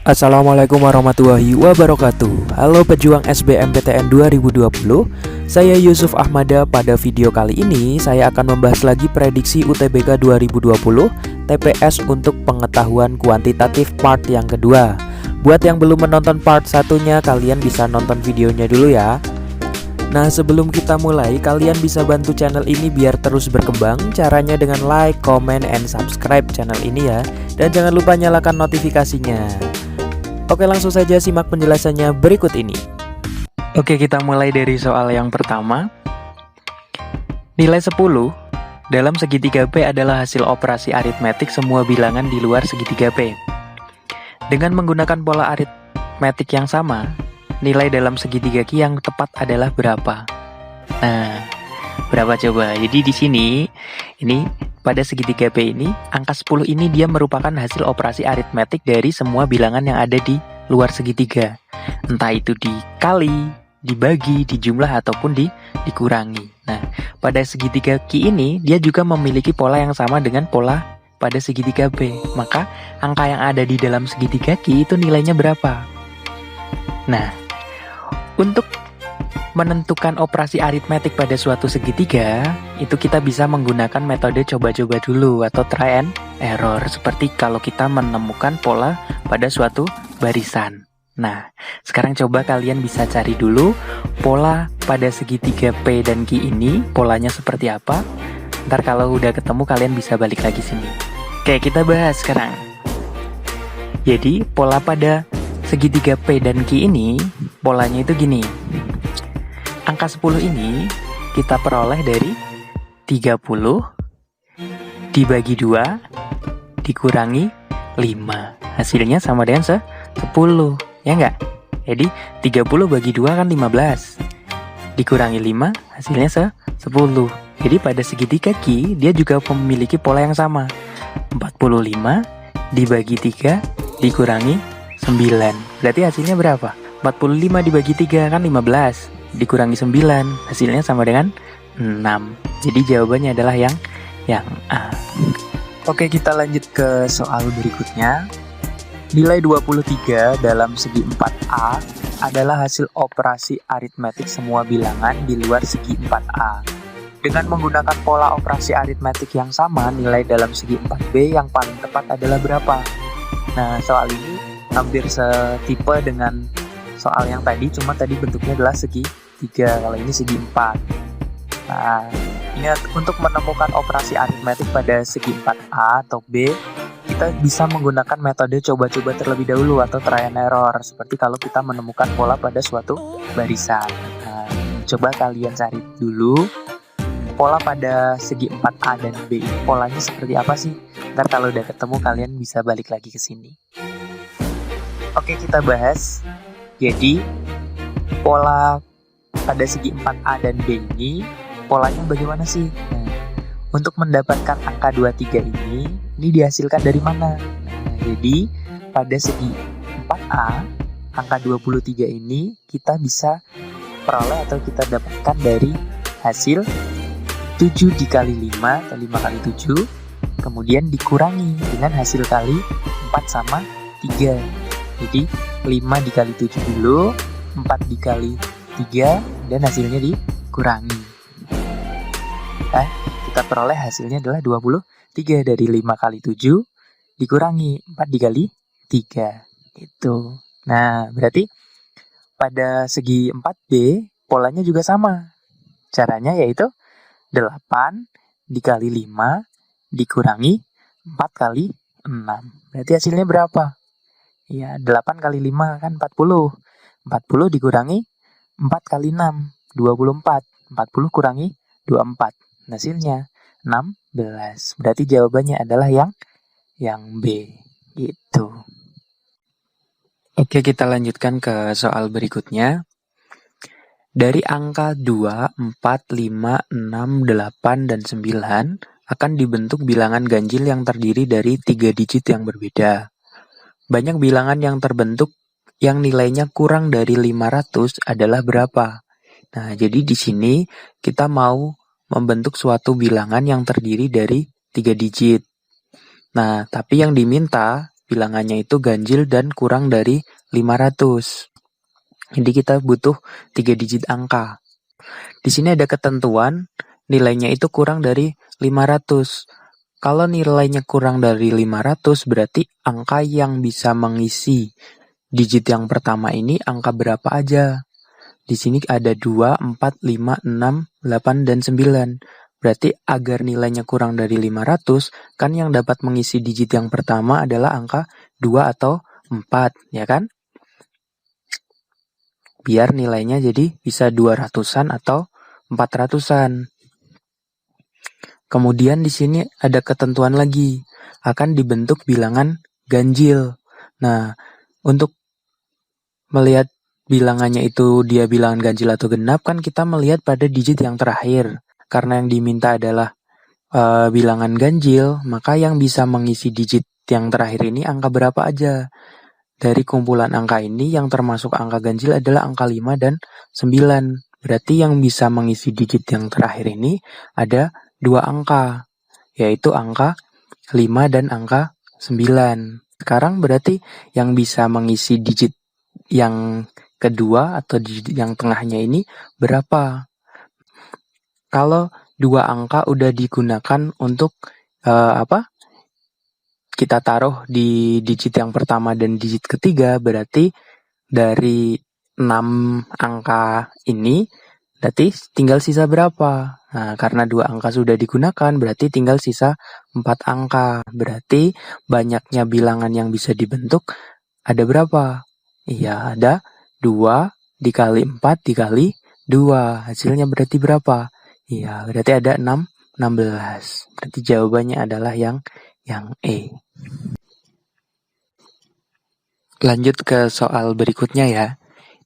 Assalamualaikum warahmatullahi wabarakatuh. Halo pejuang SBMPTN 2020. Saya Yusuf Ahmada. Pada video kali ini saya akan membahas lagi prediksi UTBK 2020 TPS untuk pengetahuan kuantitatif part yang kedua. Buat yang belum menonton part satunya, kalian bisa nonton videonya dulu ya. Nah, sebelum kita mulai, kalian bisa bantu channel ini biar terus berkembang. Caranya dengan like, comment, and subscribe channel ini ya. Dan jangan lupa nyalakan notifikasinya. Oke, langsung saja simak penjelasannya berikut ini. Oke, kita mulai dari soal yang pertama. Nilai 10 dalam segitiga P adalah hasil operasi aritmetik semua bilangan di luar segitiga P. Dengan menggunakan pola aritmetik yang sama, nilai dalam segitiga Q yang tepat adalah berapa? Nah, berapa coba? Jadi di sini, ini pada segitiga P ini, angka 10 ini dia merupakan hasil operasi aritmetik dari semua bilangan yang ada di luar segitiga. Entah itu dikali, dibagi, dijumlah, ataupun dikurangi. Nah, pada segitiga Q ini, dia juga memiliki pola yang sama dengan pola pada segitiga P. Maka, angka yang ada di dalam segitiga Q itu nilainya berapa? Nah, untuk menentukan operasi aritmetik pada suatu segitiga, itu kita bisa menggunakan metode coba-coba dulu atau try and error, seperti kalau kita menemukan pola pada suatu barisan. Nah, sekarang coba kalian bisa cari dulu pola pada segitiga P dan Q ini, polanya seperti apa. Ntar kalau udah ketemu kalian bisa balik lagi sini. Oke, kita bahas sekarang. Jadi, pola pada segitiga P dan Q ini, polanya itu gini. Angka 10 ini kita peroleh dari 30 dibagi 2 dikurangi 5. Hasilnya sama dengan 10, ya enggak? Jadi 30 bagi 2 kan 15. Dikurangi 5, hasilnya 10. Jadi pada segitiga Q, dia juga memiliki pola yang sama. 45 dibagi 3 dikurangi 9. Berarti hasilnya berapa? 45 dibagi 3 kan 15. Dikurangi 9, hasilnya sama dengan 6. Jadi jawabannya adalah yang A. Oke, kita lanjut ke soal berikutnya. Nilai 23 dalam segi 4A adalah hasil operasi aritmetik semua bilangan di luar segi 4A. Dengan menggunakan pola operasi aritmetik yang sama, nilai dalam segi 4B yang paling tepat adalah berapa? Nah, soal ini hampir setipe dengan soal yang tadi, cuma tadi bentuknya adalah segi 3, kalau ini segi 4. Nah, ingat, untuk menemukan operasi aritmetik pada segi 4A atau B, kita bisa menggunakan metode coba-coba terlebih dahulu atau try and error, seperti kalau kita menemukan pola pada suatu barisan. Nah, coba kalian cari dulu pola pada segi 4A dan B ini polanya seperti apa sih? Ntar kalau udah ketemu kalian bisa balik lagi ke sini. Oke, kita bahas. Jadi, pola pada segi 4A dan B ini, polanya bagaimana sih? Nah, untuk mendapatkan angka 23 ini dihasilkan dari mana? Nah, jadi, pada segi 4A, angka 23 ini kita bisa peroleh atau kita dapatkan dari hasil 7 dikali 5, atau 5 kali 7, kemudian dikurangi dengan hasil kali 4 sama 3. Jadi 5 dikali 7 dulu, 4 dikali 3, dan hasilnya dikurangi. Nah, kita peroleh hasilnya adalah 23 dari 5 kali 7 dikurangi 4 dikali 3. Gitu. Nah, berarti pada segi 4B polanya juga sama. Caranya yaitu 8 dikali 5 dikurangi 4 kali 6. Berarti hasilnya berapa? Ya, 8 kali 5 kan 40. 40 dikurangi 4 kali 6, 24. 40 kurangi 24. Hasilnya 16. Berarti jawabannya adalah yang B. Gitu. Oke, kita lanjutkan ke soal berikutnya. Dari angka 2, 4, 5, 6, 8, dan 9 akan dibentuk bilangan ganjil yang terdiri dari 3 digit yang berbeda. Banyak bilangan yang terbentuk yang nilainya kurang dari 500 adalah berapa? Nah, jadi di sini kita mau membentuk suatu bilangan yang terdiri dari 3 digit. Nah, tapi yang diminta bilangannya itu ganjil dan kurang dari 500. Jadi kita butuh 3 digit angka. Di sini ada ketentuan nilainya itu kurang dari 500. Kalau nilainya kurang dari 500 berarti angka yang bisa mengisi digit yang pertama ini angka berapa aja. Di sini ada 2, 4, 5, 6, 8, dan 9. Berarti agar nilainya kurang dari 500, kan yang dapat mengisi digit yang pertama adalah angka 2 atau 4, ya kan? Biar nilainya jadi bisa 200-an atau 400-an. Kemudian di sini ada ketentuan lagi, akan dibentuk bilangan ganjil. Nah, untuk melihat bilangannya itu dia bilangan ganjil atau genap, kan kita melihat pada digit yang terakhir. Karena yang diminta adalah bilangan ganjil, maka yang bisa mengisi digit yang terakhir ini angka berapa aja. Dari kumpulan angka ini yang termasuk angka ganjil adalah angka 5 dan 9. Berarti yang bisa mengisi digit yang terakhir ini ada 2 angka, yaitu angka 5 dan angka 9. Sekarang berarti yang bisa mengisi digit yang kedua atau digit yang tengahnya ini berapa? Kalau 2 angka udah digunakan untuk kita taruh di digit yang pertama dan digit ketiga, berarti dari 6 angka ini berarti tinggal sisa berapa? Nah, karena 2 angka sudah digunakan, berarti tinggal sisa 4 angka. Berarti banyaknya bilangan yang bisa dibentuk ada berapa? Iya, ada 2 dikali 4 dikali 2. Hasilnya berarti berapa? Iya, berarti ada 16. Berarti jawabannya adalah yang E. Lanjut ke soal berikutnya ya.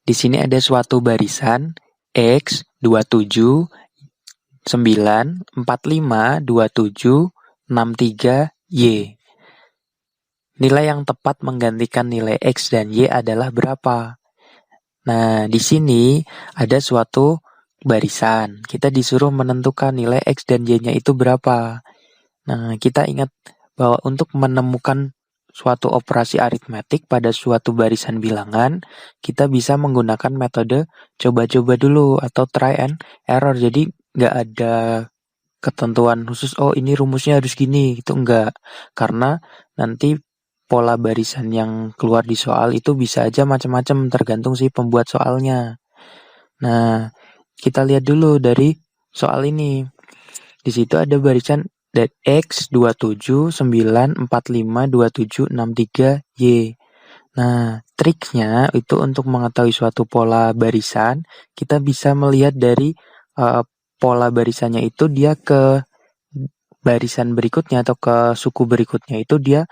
Di sini ada suatu barisan X 27 9 45 27 63 Y. Nilai yang tepat menggantikan nilai X dan Y adalah berapa? Nah, di sini ada suatu barisan. Kita disuruh menentukan nilai X dan Y-nya itu berapa. Nah, kita ingat bahwa untuk menemukan suatu operasi aritmetik pada suatu barisan bilangan, kita bisa menggunakan metode coba-coba dulu atau try and error. Jadi nggak ada ketentuan khusus, oh ini rumusnya harus gini, gitu enggak. Karena nanti pola barisan yang keluar di soal itu bisa aja macam-macam tergantung si pembuat soalnya. Nah, kita lihat dulu dari soal ini. Di situ ada barisan X 27 9 45 27 63 Y. Nah, triknya itu untuk mengetahui suatu pola barisan, kita bisa melihat dari pola barisannya itu dia ke barisan berikutnya atau ke suku berikutnya itu dia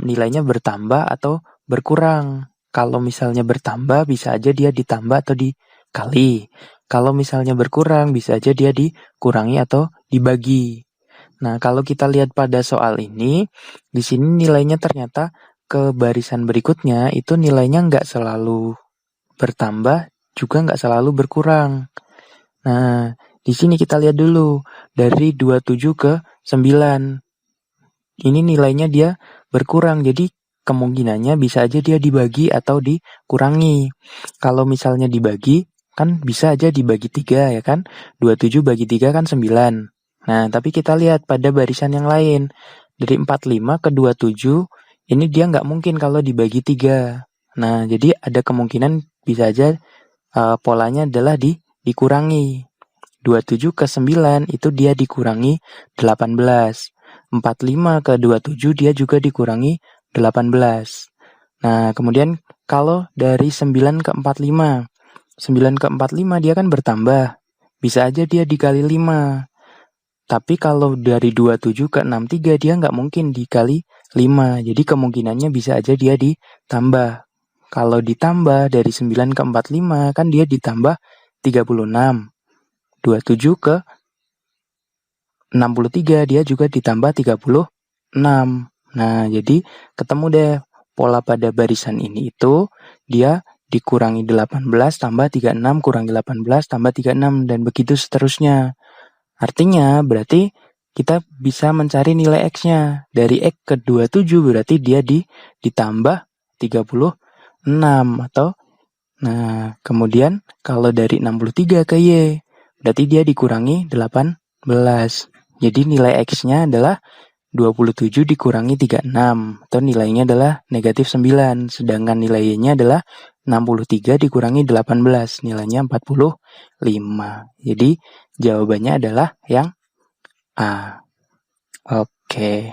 nilainya bertambah atau berkurang. Kalau misalnya bertambah bisa aja dia ditambah atau dikali. Kalau misalnya berkurang bisa aja dia dikurangi atau dibagi. Nah, kalau kita lihat pada soal ini, di sini nilainya ternyata ke barisan berikutnya itu nilainya nggak selalu bertambah, juga nggak selalu berkurang. Nah, di sini kita lihat dulu dari 27 ke 9. Ini nilainya dia berkurang, jadi kemungkinannya bisa aja dia dibagi atau dikurangi. Kalau misalnya dibagi, kan bisa aja dibagi 3 ya kan? 27 bagi 3 kan 9. Nah, tapi kita lihat pada barisan yang lain. Dari 45 ke 27, ini dia nggak mungkin kalau dibagi 3. Nah, jadi ada kemungkinan bisa aja polanya adalah dikurangi. 27 ke 9 itu dia dikurangi 18. 45 ke 27 dia juga dikurangi 18. Nah, kemudian kalau dari 9 ke 45. 9 ke 45 dia kan bertambah. Bisa aja dia dikali 5. Tapi kalau dari 27 ke 63 dia nggak mungkin dikali 5. Jadi kemungkinannya bisa aja dia ditambah. Kalau ditambah dari 9 ke 45 kan dia ditambah 36. 27 ke 63 dia juga ditambah 36. Nah, jadi ketemu deh pola pada barisan ini itu dia dikurangi 18 tambah 36 kurangi 18 tambah 36 dan begitu seterusnya. Artinya berarti kita bisa mencari nilai X-nya. Dari X ke 27 berarti dia ditambah 36 atau nah, kemudian kalau dari 63 ke Y berarti dia dikurangi 18. Jadi nilai X-nya adalah 27 dikurangi 36 atau nilainya adalah negatif 9. Sedangkan nilai Y-nya adalah 63 dikurangi 18, nilainya 45. Jadi jawabannya adalah yang A. Oke.